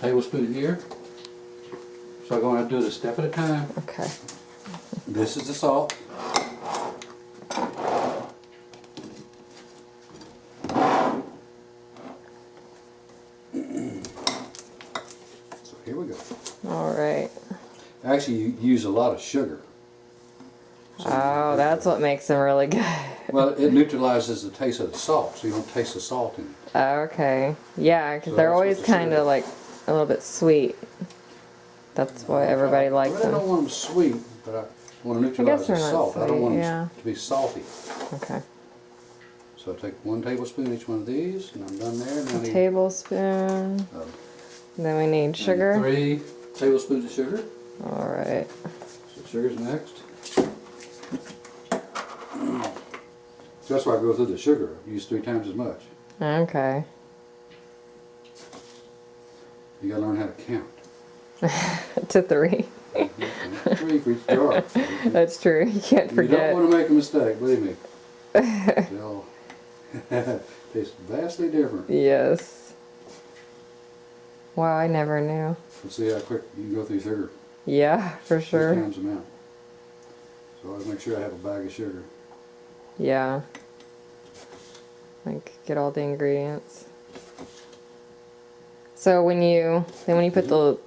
tablespoon here. So I'm going to do this step at a time. Okay. This is the salt. So here we go. All right. Actually, you use a lot of sugar. Oh, that's what makes them really good. Well, it neutralizes the taste of the salt, so you don't taste the salt in it. Okay. Yeah, because So they're that's what always the kind sugar of like a little bit sweet. That's why everybody likes I them. don't want them sweet, but I want to neutralize the they're not salt. I don't sweet, want yeah. them to be salty. Okay. So I take 1 tablespoon each one of these, and I'm done there. Now I A need, tablespoon. uh, Then we need sugar. 3 tablespoons of sugar. All right. So sugar's next. So that's why I go through the sugar. I use 3 times as much. Okay. You gotta learn how to count. To 3. 3 for each jar. That's true. You can't You forget. don't want to make a mistake, believe me. They'll taste vastly different. Yes. Wow, I never knew. Let's see how quick you can go through sugar. Yeah, for 3 sure. times the amount. So I always make sure I have a bag of sugar. Yeah. Like get all the ingredients. So when you put the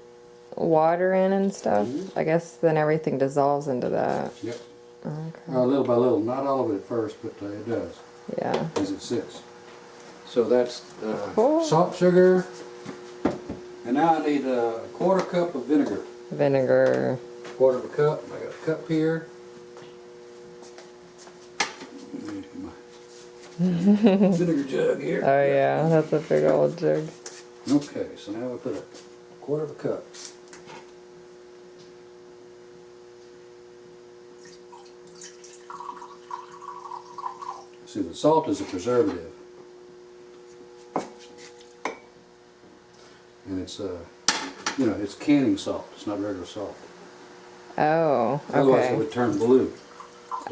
water in and stuff, I guess then everything dissolves into that. Yep. Okay. Little by little. Not all of it at first, but it does Yeah. as it sits. So that's Cool. salt, sugar, and now I need a 1/4 cup of vinegar. Vinegar. 1/4 of a cup. I got a cup here. Vinegar jug here. Oh yeah, that's a big old jug. Okay, so now I put a 1/4 of a cup. See, the salt is a preservative, and it's it's canning salt. It's not regular salt. Oh, Otherwise, it okay. would turn blue.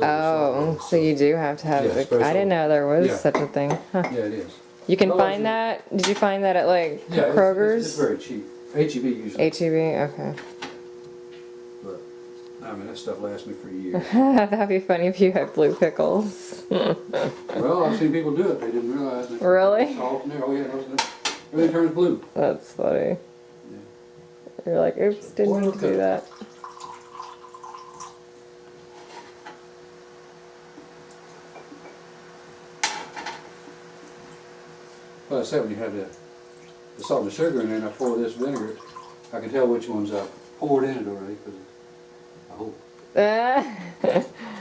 Oh, so you do have to have Yeah, it. special. I didn't know there was Yeah. such a thing. Huh. Yeah, it is. You can Otherwise find you- that? Did you find that at like Yeah, Kroger's? It's very cheap. HEB usually. HEB? Okay. But I mean, that stuff lasts me for years. That'd be funny if you had blue pickles. Well, I've seen people do it. They didn't realize that. Really? Salt in there. Oh yeah, everything turns blue. That's funny. You're like, oops, didn't mean to do that. Well, I said when you have the salt and the sugar in there, and I pour this vinegar, I can tell which ones I poured in it already. Cause I hope.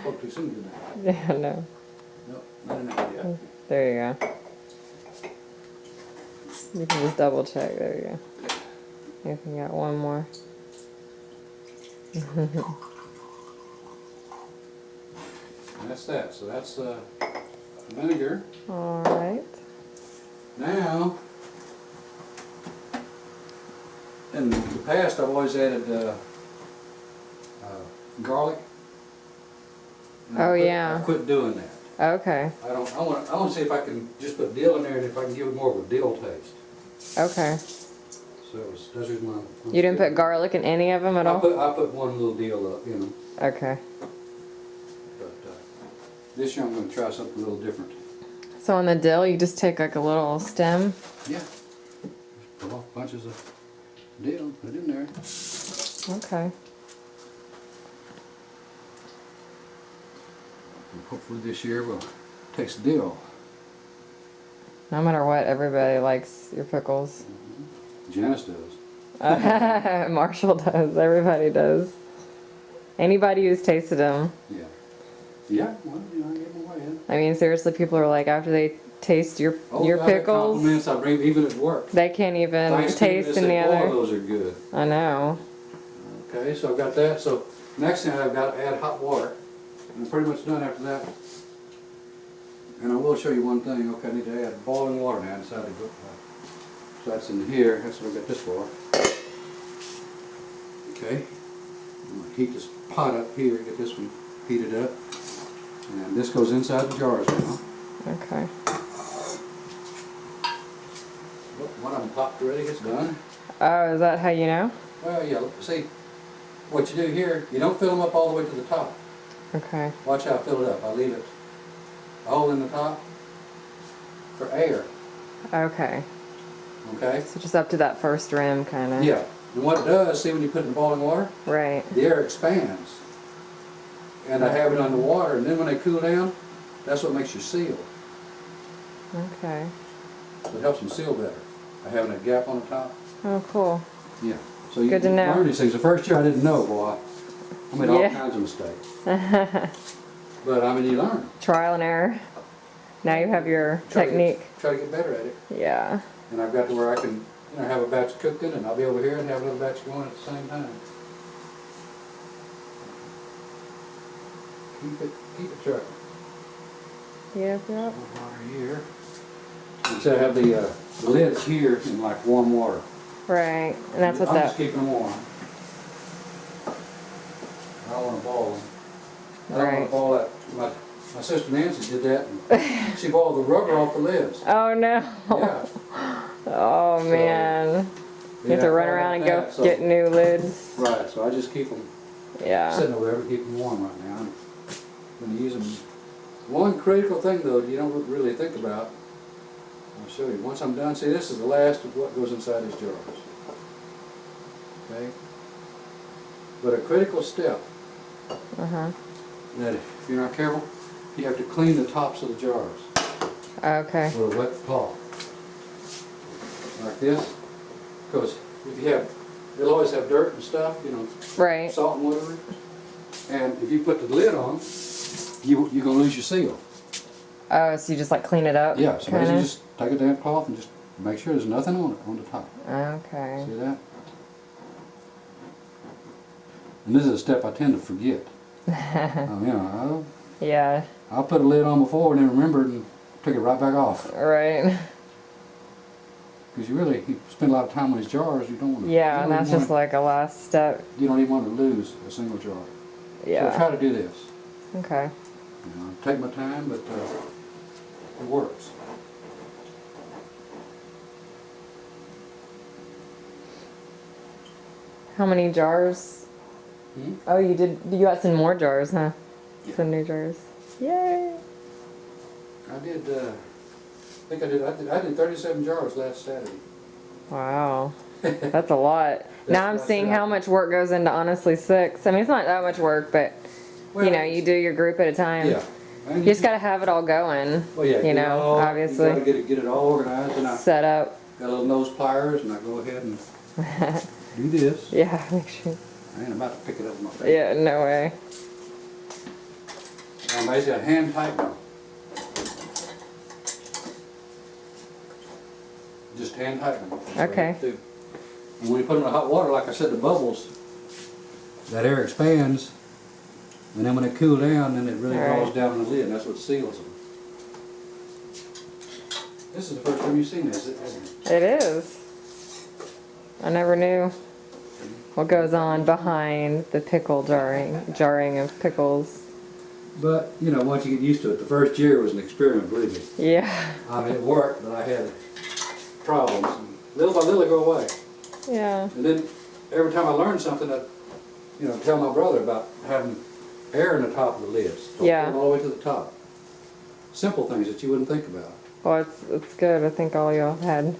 Spoke too soon, didn't I? Yeah, no. Nope, not enough yet. There you go. You can just double check. There you go. I think got one more. And that's that. So that's vinegar. All right. Now, in the past, I've always added garlic. And Oh, I yeah. quit doing that. Okay. I want to see if I can just put dill in there and if I can give it more of a dill taste. Okay. So that's the reason why I'm You didn't put garlic in any of them at all? I put one little dill up, you know. Okay. But this year I'm going to try something a little different. So on the dill, you just take like a little stem? Yeah. Just pull off bunches of dill, put it in there. Okay. And hopefully this year we'll taste dill. No matter what, everybody likes your pickles. Janice does. Marshall does. Everybody does. Anybody who's tasted them. Yeah. Yeah, well, you know, I give them away. I mean, seriously, people are like, after they taste your I got pickles, compliments I bring even at work. they can't even Thanksgiving, taste they any say, "Boy, other. those are good." I know. Okay, so I've got that. So next thing I've got to add hot water. I'm pretty much done after that. And I will show you one thing. Okay, I need to add boiling water now inside the book. So that's in here. That's what I got this for. Okay. I'm going to heat this pot up here. Get this one heated up. And this goes inside the jars now. Okay. One of them popped already. It's done. Oh, is that how you know? Well, yeah, see, what you do here, you don't fill them up all the way to the top. Okay. Watch how I fill it up. I leave it a hole in the top for air, Okay. okay? So just up to that first rim, kind of. Yeah. And what it does, see when you put it in boiling water, Right. the air expands. And I have it underwater, and then when they cool down, that's what makes you seal. Okay. So it helps them seal better by having a gap on the top. Oh, cool. Yeah. So you Good to know. learn these things. The first year I didn't know, boy. I made all Yeah. kinds of mistakes. But I mean, you learn. Trial and error. Now you have your Try to technique. try to get better at it. Yeah. And I've got to where I can, have a batch cooking, and I'll be over here and have another batch going at the same time. Keep it trucking. Yep, yep. Water here. So I have the lids here in like warm water. Right. And that's what I'm just that. keeping them warm. I don't want to boil them. I don't want Right. to boil that. My sister Nancy did that. And she boiled the rubber off the lids. Oh no. Yeah. Oh man. You have to run around and go get new lids. Right. So I just keep them Yeah. sitting over there to keep them warm right now. I'm going to use them. One critical thing though, you don't really think about. I'll show you. Once I'm done, see, this is the last of what goes inside these jars. Okay? But a critical step Uh-huh. that if you're not careful, you have to clean the tops of the jars Okay. with a wet cloth. Like this. Because if you have, they'll always have dirt and stuff, Right. salt and whatever. And if you put the lid on, you're going to lose your seal. Oh, so you just like clean it up? Yeah, so kinda? you just take a damp cloth and just make sure there's nothing on it, on the top. Okay. See that? And this is a step I tend to forget. Yeah. I'll put a lid on before and then remember it and take it right back off. Right. Because you spend a lot of time on these jars, you don't want to. Yeah, and that's just like a last step. You don't even want to lose a single jar. Yeah. So try to do this. Okay. Take my time, but it works. How many jars? Hmm? Oh, you got some more jars, huh? Yeah. Some new jars. Yay! I did 37 jars last Saturday. Wow. That's a lot. Now I'm That's seeing it. how much work goes into honestly 6. I mean, it's not that much work, but Well, you do your group at a time. Yeah. And You just gotta have it all going. well, yeah, you know, obviously. You gotta get it all organized, and I Set up. got little nose pliers, and I go ahead and do this. Yeah, make sure. I ain't about to pick it up with my face. Yeah, no way. I'm basically a hand tightener. Just hand tightening. That's what I Okay. have to do. And when you put them in hot water, like I said, the bubbles, that air expands, and then when they cool down, then it really All draws right. down on the lid, and that's what seals them. This is the first time you've seen this, isn't it? It is. I never knew what goes on behind the pickle jarring of pickles. But, once you get used to it, the first year was an experiment, believe me. Yeah. I mean, it worked, but I had problems. And little by little, they go away. Yeah. And then every time I learned something, I'd, tell my brother about having air in the top of the lids. Don't Yeah. put them all the way to the top. Simple things that you wouldn't think about. Well, it's good. I think all y'all had.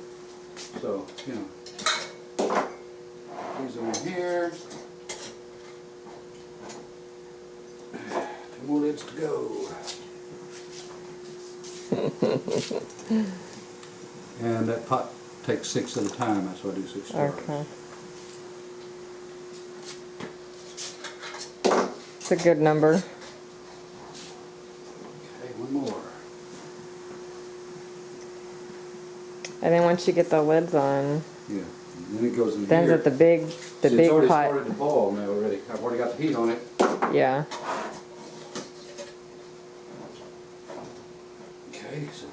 So, these are in here. 2 more lids to go. And that pot takes 6 at a time. That's why I do 6 jars. Okay. It's a good number. Okay, one more. And then once you get the lids on, Yeah. And then it goes in then here. it's at the big See, it's already pot. started to boil now already. I've already got the heat on it. Yeah. Okay, so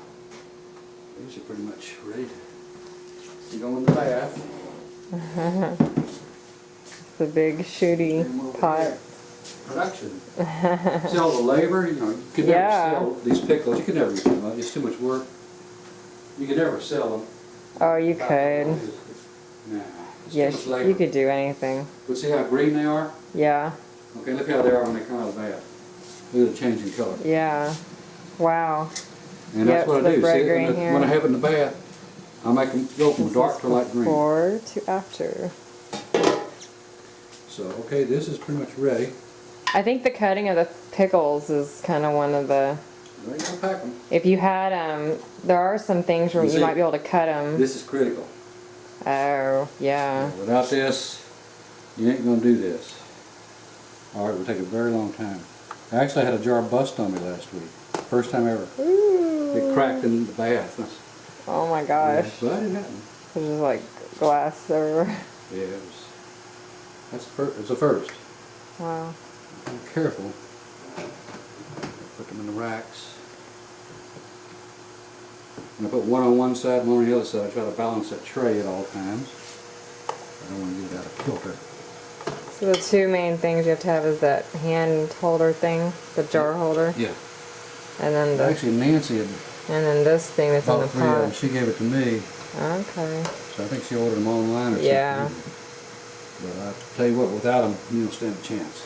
these are pretty much ready to go in the bath. The big shooty And over pot. here, production. See all the labor, you could never Yeah. sell these pickles. You could never eat them. It's too much work. You could never sell them. Oh, you could. Nah. It's Yes, too much labor. you could do anything. But see how green they are? Yeah, Okay, look how they are when they come out of the bath. Look at the change in color. yeah. Wow. And that's Yep, what the I do. bright See, green when here. I have it in the bath, I make them go from dark to light green. Before to after. So, okay, this is pretty much ready. I think the cutting of the pickles is kind of one of the. Well, you gotta pack them. If you had there are some things where You you see, might be able to cut them. This is critical. Oh, yeah. Without this, you ain't gonna do this. Or it would take a very long time. I actually had a jar bust on me last week. First time ever. Ooh. It cracked in the bath. Oh my gosh. But it happened. There's just like glass everywhere. Yeah, it's a first. Wow. Be careful. Put them in the racks. And I put one on one side, one on the other side. I try to balance that tray at all times. I don't want to get it out of kilter. So the two main things you have to have is that hand holder thing, the jar holder, Yeah. and then Actually, Nancy had this thing that's in the bought 3 of them. pot. She gave it to me. Okay. So I think she ordered them online or something. Yeah. But I tell you what, without them, you don't stand a chance.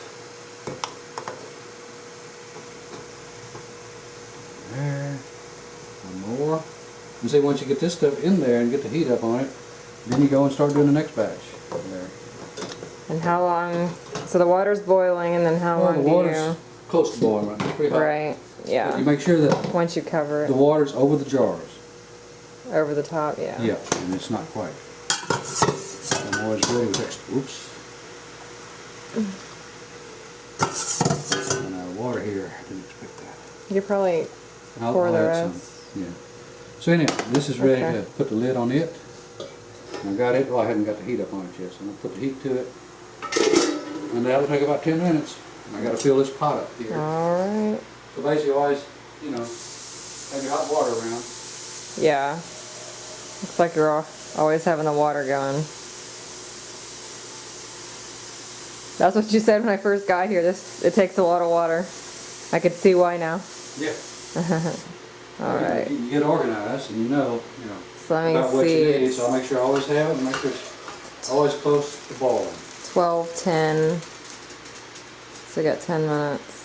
There. One more. And see, once you get this stuff in there and get the heat up on it, then you go and start doing the next batch. There. And how long? So the water's boiling, and then how Well, long the do water's you? close to boiling right now. It's pretty hot. Right. But you Yeah. make sure that Once you cover the it water's over the jars. over the top, yeah. Yeah, and it's not quite. I'm always ready with extra. Oops. And water here. I didn't expect that. You probably pour the add rest. some. Yeah. So anyhow, this is ready Okay. to put the lid on it. I got it. Well, I haven't got the heat up on it yet, so I'm gonna put the heat to it. And that'll take about 10 minutes. I gotta fill this pot up here. All right. So basically, always, you know, have your hot water around. Yeah. Looks like you're always having the water going. That's what you said when I first got here. It takes a lot of water. I could see why now. Yeah. All right. You get organized, and you know So let me about what you see. need. So I'll make sure I always have it, and make sure it's always close to boiling. 12:10. So we got 10 minutes.